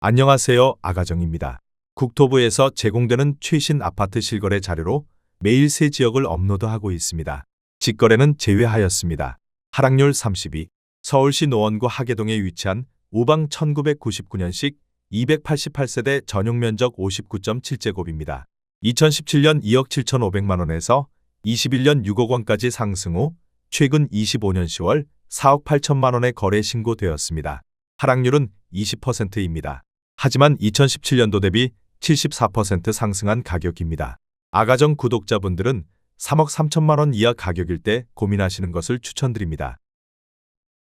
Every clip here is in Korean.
안녕하세요. 아가정입니다. 국토부에서 제공되는 최신 아파트 실거래 자료로 매일 새 지역을 업로드하고 있습니다. 직거래는 제외하였습니다. 하락률 32. 서울시 노원구 하계동에 위치한 우방 1999년식 288세대 전용면적 59.7제곱입니다. 2017년 2억 7,500만 원에서 21년 6억 원까지 상승 후 최근 25년 10월 4억 8천만 원에 거래 신고되었습니다. 하락률은 20%입니다. 하지만 2017년도 대비 74% 상승한 가격입니다. 아가정 구독자분들은 3억 3천만 원 이하 가격일 때 고민하시는 것을 추천드립니다.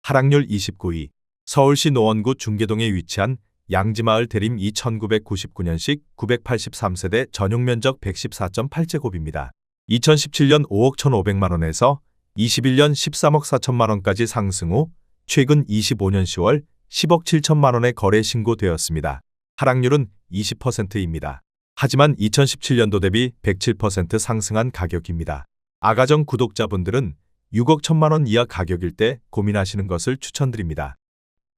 하락률 29위. 서울시 노원구 중계동에 위치한 양지마을 대림 2999년식 983세대 전용면적 114.8제곱입니다. 2017년 5억 1,500만 원에서 21년 13억 4천만 원까지 상승 후 최근 25년 10월 10억 7천만 원에 거래 신고되었습니다. 하락률은 20%입니다. 하지만 2017년도 대비 107% 상승한 가격입니다. 아가정 구독자분들은 6억 1천만 원 이하 가격일 때 고민하시는 것을 추천드립니다.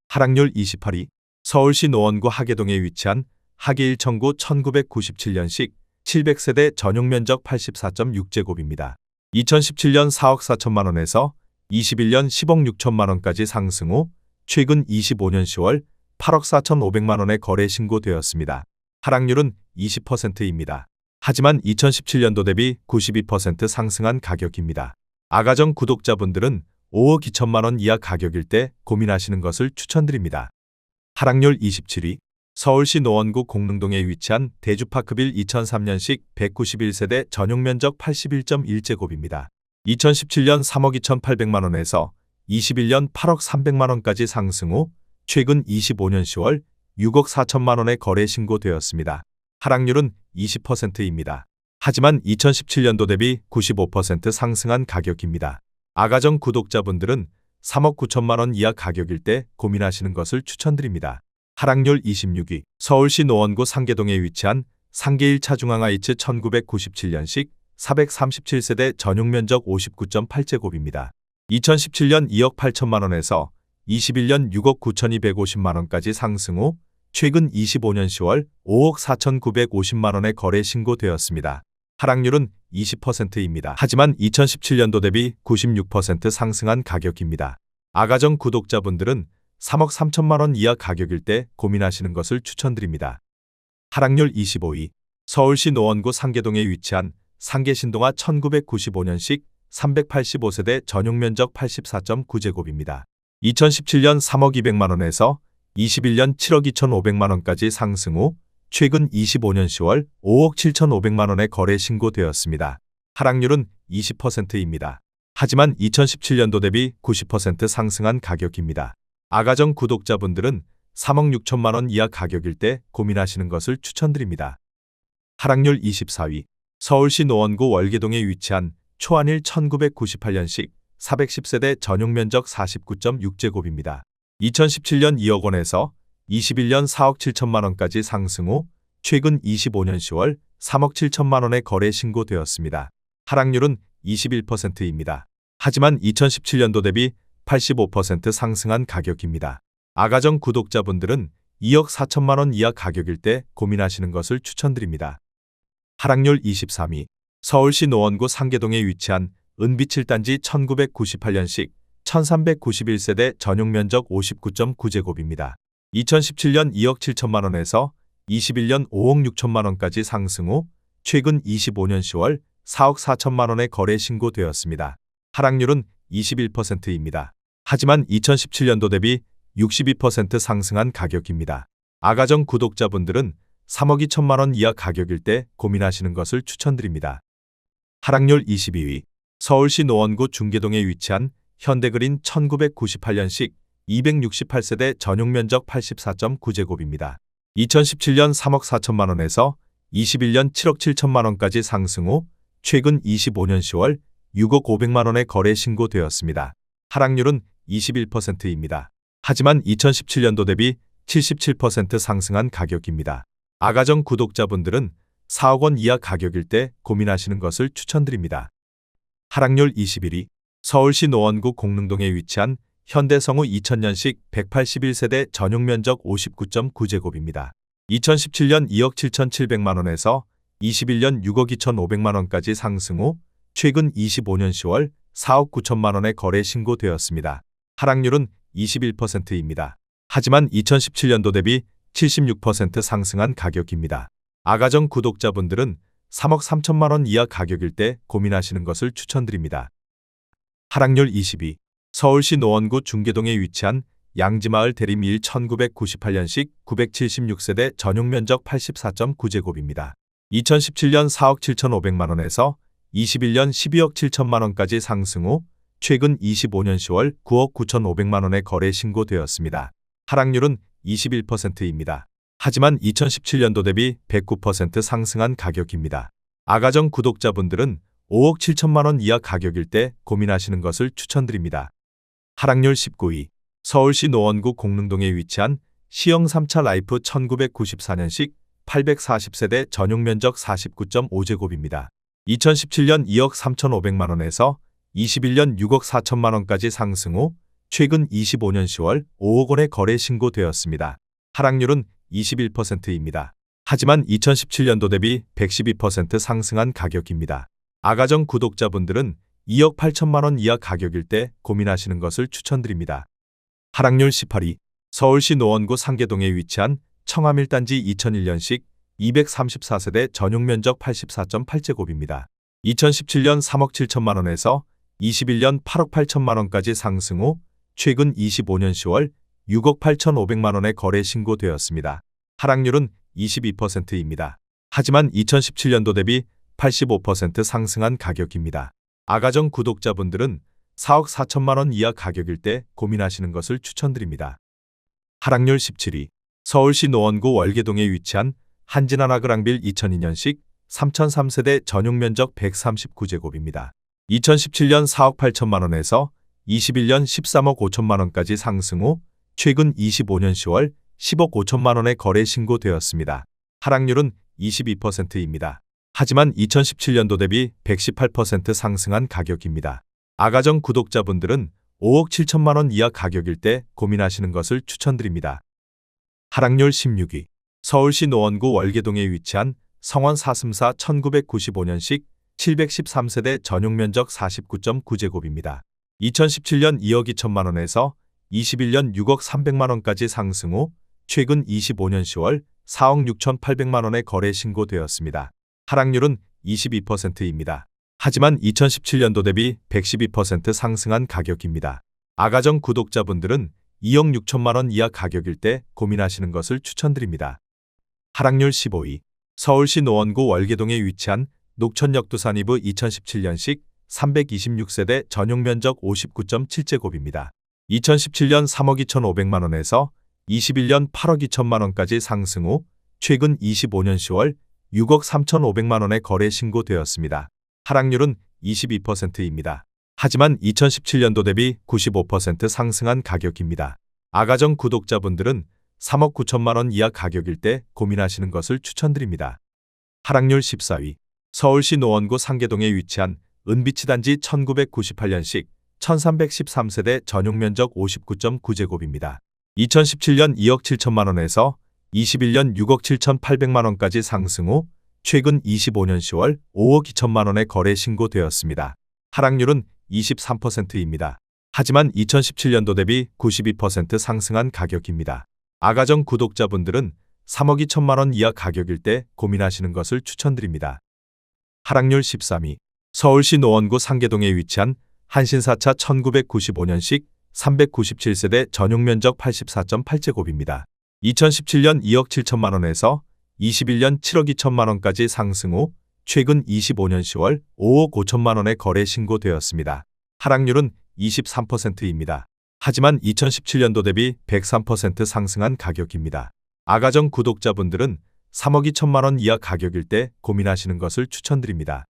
하락률 28위. 서울시 노원구 하계동에 위치한 하계 1청구 1997년식 700세대 전용면적 84.6제곱입니다. 2017년 4억 4천만 원에서 21년 10억 6천만 원까지 상승 후 최근 25년 10월 8억 4,500만 원에 거래 신고되었습니다. 하락률은 20%입니다. 하지만 2017년도 대비 92% 상승한 가격입니다. 아가정 구독자분들은 5억 2천만 원 이하 가격일 때 고민하시는 것을 추천드립니다. 하락률 27위. 서울시 노원구 공릉동에 위치한 대주파크빌 2003년식 191세대 전용면적 81.1제곱입니다. 2017년 3억 2,800만 원에서 21년 8억 300만 원까지 상승 후 최근 25년 10월 6억 4천만 원에 거래 신고되었습니다. 하락률은 20%입니다. 하지만 2017년도 대비 95% 상승한 가격입니다. 아가정 구독자분들은 3억 9천만 원 이하 가격일 때 고민하시는 것을 추천드립니다. 하락률 26위. 서울시 노원구 상계동에 위치한 상계 1차 중앙하이츠 1997년식 437세대 전용면적 59.8제곱입니다. 2017년 2억 8천만 원에서 21년 6억 9,250만 원까지 상승 후 최근 25년 10월 5억 4,950만 원에 거래 신고되었습니다. 하락률은 20%입니다. 하지만 2017년도 대비 96% 상승한 가격입니다. 아가정 구독자분들은 3억 3천만 원 이하 가격일 때 고민하시는 것을 추천드립니다. 하락률 25위. 서울시 노원구 상계동에 위치한 상계신동아 1995년식 385세대 전용면적 84.9제곱입니다. 2017년 3억 200만 원에서 21년 7억 2,500만 원까지 상승 후 최근 25년 10월 5억 7,500만 원에 거래 신고되었습니다. 하락률은 20%입니다. 하지만 2017년도 대비 90% 상승한 가격입니다. 아가정 구독자분들은 3억 6천만 원 이하 가격일 때 고민하시는 것을 추천드립니다. 하락률 24위. 서울시 노원구 월계동에 위치한 초안일 1998년식 410세대 전용면적 49.6제곱입니다. 2017년 2억 원에서 21년 4억 7천만 원까지 상승 후 최근 25년 10월 3억 7천만 원에 거래 신고되었습니다. 하락률은 21%입니다. 하지만 2017년도 대비 85% 상승한 가격입니다. 아가정 구독자분들은 2억 4천만 원 이하 가격일 때 고민하시는 것을 추천드립니다. 하락률 23위. 서울시 노원구 상계동에 위치한 은비 7단지 1998년식 1391세대 전용면적 59.9제곱입니다. 2017년 2억 7천만 원에서 21년 5억 6천만 원까지 상승 후 최근 25년 10월 4억 4천만 원에 거래 신고되었습니다. 하락률은 21%입니다. 하지만 2017년도 대비 62% 상승한 가격입니다. 아가정 구독자분들은 3억 2천만 원 이하 가격일 때 고민하시는 것을 추천드립니다. 하락률 22위. 서울시 노원구 중계동에 위치한 현대그린 1998년식 268세대 전용면적 84.9제곱입니다. 2017년 3억 4천만 원에서 21년 7억 7천만 원까지 상승 후 최근 25년 10월 6억 500만 원에 거래 신고되었습니다. 하락률은 21%입니다. 하지만 2017년도 대비 77% 상승한 가격입니다. 아가정 구독자분들은 4억 원 이하 가격일 때 고민하시는 것을 추천드립니다. 하락률 21위. 서울시 노원구 공릉동에 위치한 현대성우 2000년식 181세대 전용 면적 59.9제곱입니다. 2017년 2억 7,700만 원에서 21년 6억 2,500만 원까지 상승 후 최근 25년 10월 4억 9천만 원에 거래 신고되었습니다. 하락률은 21%입니다. 하지만 2017년도 대비 76% 상승한 가격입니다. 아가정 구독자분들은 3억 3천만 원 이하 가격일 때 고민하시는 것을 추천드립니다. 하락률 22. 서울시 노원구 중계동에 위치한 양지마을 대림 1 1998년식 976세대 전용 면적 84.9제곱입니다. 2017년 4억 7,500만 원에서 21년 12억 7천만 원까지 상승 후 최근 25년 10월 9억 9,500만 원에 거래 신고되었습니다. 하락률은 21%입니다. 하지만 2017년도 대비 109% 상승한 가격입니다. 아가정 구독자분들은 5억 7천만 원 이하 가격일 때 고민하시는 것을 추천드립니다. 하락률 19위. 서울시 노원구 공릉동에 위치한 시형 3차 라이프 1994년식 840세대 전용 면적 49.5제곱입니다. 2017년 2억 3,500만 원에서 21년 6억 4천만 원까지 상승 후 최근 25년 10월 5억 원에 거래 신고되었습니다. 하락률은 21%입니다. 하지만 2017년도 대비 112% 상승한 가격입니다. 아가정 구독자분들은 2억 8천만 원 이하 가격일 때 고민하시는 것을 추천드립니다. 하락률 18위. 서울시 노원구 상계동에 위치한 청암 1단지 2001년식 234세대 전용 면적 84.8제곱입니다. 2017년 3억 7천만 원에서 21년 8억 8천만 원까지 상승 후 최근 25년 10월 6억 8,500만 원에 거래 신고되었습니다. 하락률은 22%입니다. 하지만 2017년도 대비 85% 상승한 가격입니다. 아가정 구독자분들은 4억 4천만 원 이하 가격일 때 고민하시는 것을 추천드립니다. 하락률 17위. 서울시 노원구 월계동에 위치한 한진하나그랑빌 2002년식 3003세대 전용 면적 139제곱입니다. 2017년 4억 8천만 원에서 21년 13억 5천만 원까지 상승 후 최근 25년 10월 10억 5천만 원에 거래 신고되었습니다. 하락률은 22%입니다. 하지만 2017년도 대비 118% 상승한 가격입니다. 아가정 구독자분들은 5억 7천만 원 이하 가격일 때 고민하시는 것을 추천드립니다. 하락률 16위. 서울시 노원구 월계동에 위치한 성원 4승사 1995년식 713세대 전용 면적 49.9제곱입니다. 2017년 2억 2천만 원에서 21년 6억 300만 원까지 상승 후 최근 25년 10월 4억 6,800만 원에 거래 신고되었습니다. 하락률은 22%입니다. 하지만 2017년도 대비 112% 상승한 가격입니다. 아가정 구독자분들은 2억 6천만 원 이하 가격일 때 고민하시는 것을 추천드립니다. 하락률 15위. 서울시 노원구 월계동에 위치한 녹천역 두산이브 2017년식 326세대 전용 면적 59.7제곱입니다. 2017년 3억 2,500만 원에서 21년 8억 2천만 원까지 상승 후 최근 25년 10월 6억 3,500만 원에 거래 신고되었습니다. 하락률은 22%입니다. 하지만 2017년도 대비 95% 상승한 가격입니다. 아가정 구독자분들은 3억 9천만 원 이하 가격일 때 고민하시는 것을 추천드립니다. 하락률 14위. 서울시 노원구 상계동에 위치한 은비치단지 1998년식 1313세대 전용 면적 59.9제곱입니다. 2017년 2억 7천만 원에서 21년 6억 7,800만 원까지 상승 후 최근 25년 10월 5억 2천만 원에 거래 신고되었습니다. 하락률은 23%입니다. 하지만 2017년도 대비 92% 상승한 가격입니다. 아가정 구독자분들은 3억 2천만 원 이하 가격일 때 고민하시는 것을 추천드립니다. 하락률 13위. 서울시 노원구 상계동에 위치한 한신사차 1995년식 397세대 전용 면적 84.8제곱입니다. 2017년 2억 7천만 원에서 21년 7억 2천만 원까지 상승 후 최근 25년 10월 5억 5천만 원에 거래 신고되었습니다. 하락률은 23%입니다. 하지만 2017년도 대비 103% 상승한 가격입니다. 아가정 구독자분들은 3억 2천만 원 이하 가격일 때 고민하시는 것을 추천드립니다.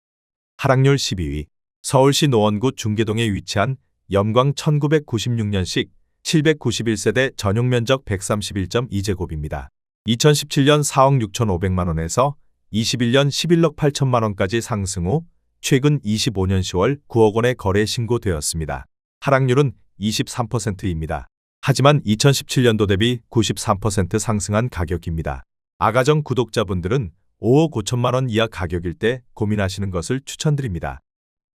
하락률 12위. 서울시 노원구 중계동에 위치한 염광 1996년식 791세대 전용 면적 131.2제곱입니다. 2017년 4억 6,500만 원에서 21년 11억 8천만 원까지 상승 후 최근 25년 10월 9억 원에 거래 신고되었습니다. 하락률은 23%입니다. 하지만 2017년도 대비 93% 상승한 가격입니다. 아가정 구독자분들은 5억 5천만 원 이하 가격일 때 고민하시는 것을 추천드립니다.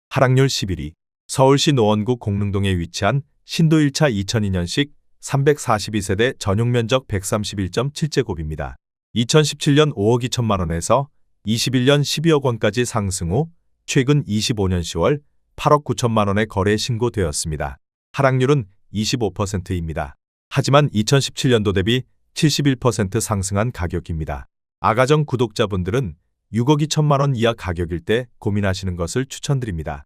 하락률 11위. 서울시 노원구 공릉동에 위치한 신도 1차 2002년식 342세대 전용 면적 131.7제곱입니다. 2017년 5억 2천만 원에서 21년 12억 원까지 상승 후 최근 25년 10월 8억 9천만 원에 거래 신고되었습니다. 하락률은 25%입니다. 하지만 2017년도 대비 71% 상승한 가격입니다. 아가정 구독자분들은 6억 2천만 원 이하 가격일 때 고민하시는 것을 추천드립니다.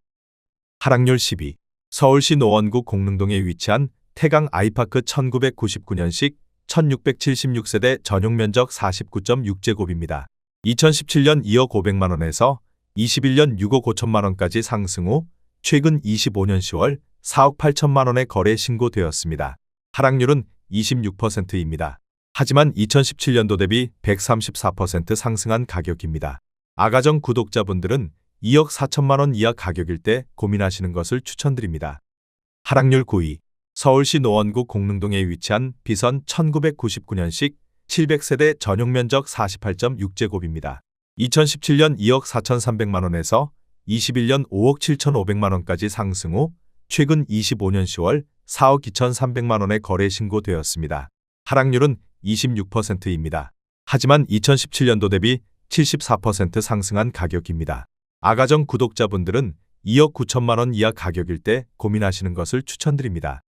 하락률 10위. 서울시 노원구 공릉동에 위치한 태강 아이파크 1999년식 1676세대 전용 면적 49.6제곱입니다. 2017년 2억 500만 원에서 21년 6억 5천만 원까지 상승 후 최근 25년 10월 4억 8천만 원에 거래 신고되었습니다. 하락률은 26%입니다. 하지만 2017년도 대비 134% 상승한 가격입니다. 아가정 구독자분들은 2억 4천만 원 이하 가격일 때 고민하시는 것을 추천드립니다. 하락률 9위. 서울시 노원구 공릉동에 위치한 비선 1999년식 700세대 전용 면적 48.6제곱입니다. 2017년 2억 4,300만 원에서 21년 5억 7,500만 원까지 상승 후 최근 25년 10월 4억 2,300만 원에 거래 신고되었습니다. 하락률은 26%입니다. 하지만 2017년도 대비 74% 상승한 가격입니다. 아가정 구독자분들은 2억 9천만 원 이하 가격일 때 고민하시는 것을 추천드립니다.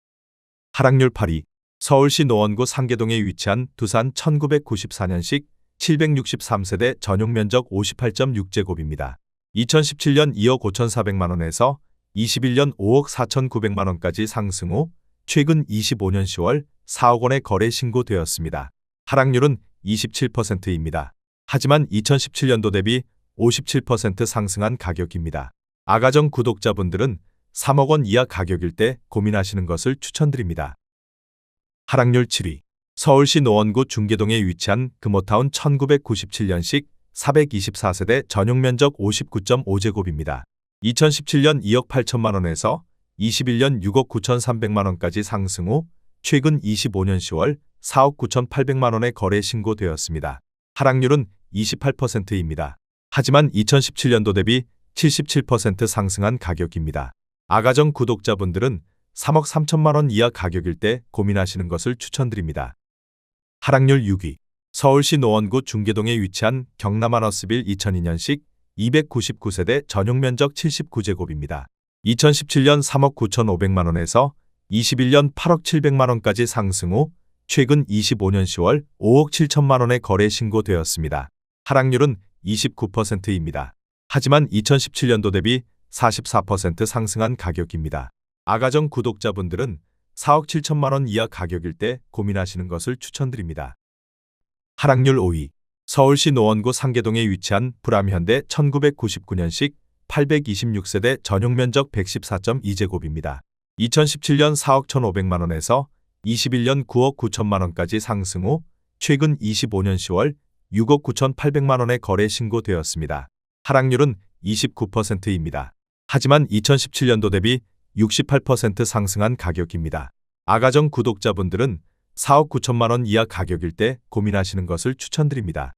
하락률 8위. 서울시 노원구 상계동에 위치한 두산 1994년식 763세대 전용 면적 58.6제곱입니다. 2017년 2억 5,400만 원에서 21년 5억 4,900만 원까지 상승 후 최근 25년 10월 4억 원에 거래 신고되었습니다. 하락률은 27%입니다. 하지만 2017년도 대비 57% 상승한 가격입니다. 아가정 구독자분들은 3억 원 이하 가격일 때 고민하시는 것을 추천드립니다. 하락률 7위. 서울시 노원구 중계동에 위치한 금호타운 1997년식 424세대 전용 면적 59.5제곱입니다. 2017년 2억 8천만 원에서 21년 6억 9,300만 원까지 상승 후 최근 25년 10월 4억 9,800만 원에 거래 신고되었습니다. 하락률은 28%입니다. 하지만 2017년도 대비 77% 상승한 가격입니다. 아가정 구독자분들은 3억 3천만 원 이하 가격일 때 고민하시는 것을 추천드립니다. 하락률 6위. 서울시 노원구 중계동에 위치한 경남아너스빌 2002년식 299세대 전용 면적 79제곱입니다. 2017년 3억 9,500만 원에서 21년 8억 700만 원까지 상승 후 최근 25년 10월 5억 7천만 원에 거래 신고되었습니다. 하락률은 29%입니다. 하지만 2017년도 대비 44% 상승한 가격입니다. 아가정 구독자분들은 4억 7천만 원 이하 가격일 때 고민하시는 것을 추천드립니다. 하락률 5위. 서울시 노원구 상계동에 위치한 불암현대 1999년식 826세대 전용 면적 114.2제곱입니다. 2017년 4억 1,500만 원에서 21년 9억 9천만 원까지 상승 후 최근 25년 10월 6억 9,800만 원에 거래 신고되었습니다. 하락률은 29%입니다. 하지만 2017년도 대비 68% 상승한 가격입니다. 아가정 구독자분들은 4억 9천만 원 이하 가격일 때 고민하시는 것을 추천드립니다.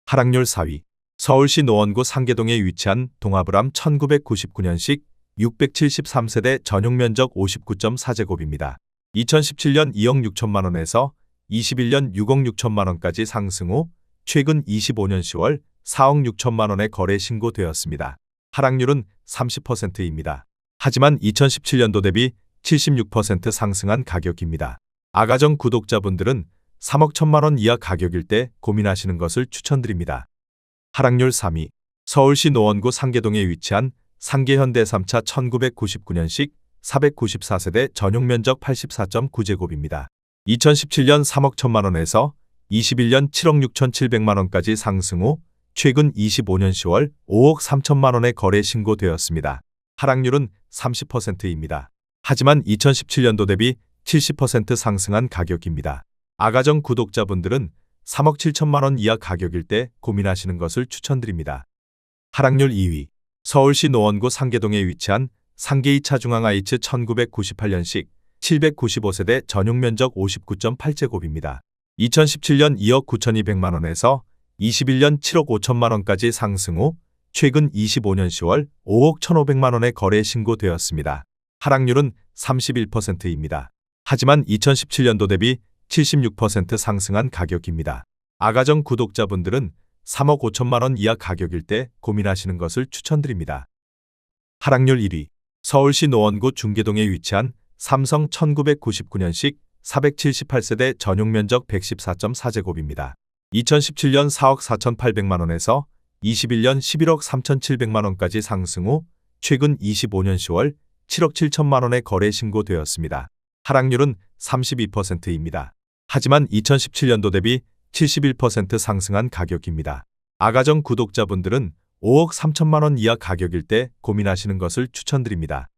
하락률 4위. 서울시 노원구 상계동에 위치한 동아브람 1999년식 673세대 전용 면적 59.4제곱입니다. 2017년 2억 6천만 원에서 21년 6억 6천만 원까지 상승 후 최근 25년 10월 4억 6천만 원에 거래 신고되었습니다. 하락률은 30%입니다. 하지만 2017년도 대비 76% 상승한 가격입니다. 아가정 구독자분들은 3억 1천만 원 이하 가격일 때 고민하시는 것을 추천드립니다. 하락률 3위. 서울시 노원구 상계동에 위치한 상계현대 3차 1999년식 494세대 전용 면적 84.9제곱입니다. 2017년 3억 1천만 원에서 21년 7억 6,700만 원까지 상승 후 최근 25년 10월 5억 3천만 원에 거래 신고되었습니다. 하락률은 30%입니다. 하지만 2017년도 대비 70% 상승한 가격입니다. 아가정 구독자분들은 3억 7천만 원 이하 가격일 때 고민하시는 것을 추천드립니다. 하락률 2위. 서울시 노원구 상계동에 위치한 상계 2차 중앙 IH 1998년식 795세대 전용 면적 59.8제곱입니다. 2017년 2억 9,200만 원에서 21년 7억 5천만 원까지 상승 후 최근 25년 10월 5억 1,500만 원에 거래 신고되었습니다. 하락률은 31%입니다. 하지만 2017년도 대비 76% 상승한 가격입니다. 아가정 구독자분들은 3억 5천만 원 이하 가격일 때 고민하시는 것을 추천드립니다. 하락률 1위. 서울시 노원구 중계동에 위치한 삼성 1999년식 478세대 전용 면적 114.4제곱입니다. 2017년 4억 4,800만 원에서 21년 11억 3,700만 원까지 상승 후 최근 25년 10월 7억 7천만 원에 거래 신고되었습니다. 하락률은 32%입니다. 하지만 2017년도 대비 71% 상승한 가격입니다. 아가정 구독자분들은 5억 3천만 원 이하 가격일 때 고민하시는 것을 추천드립니다.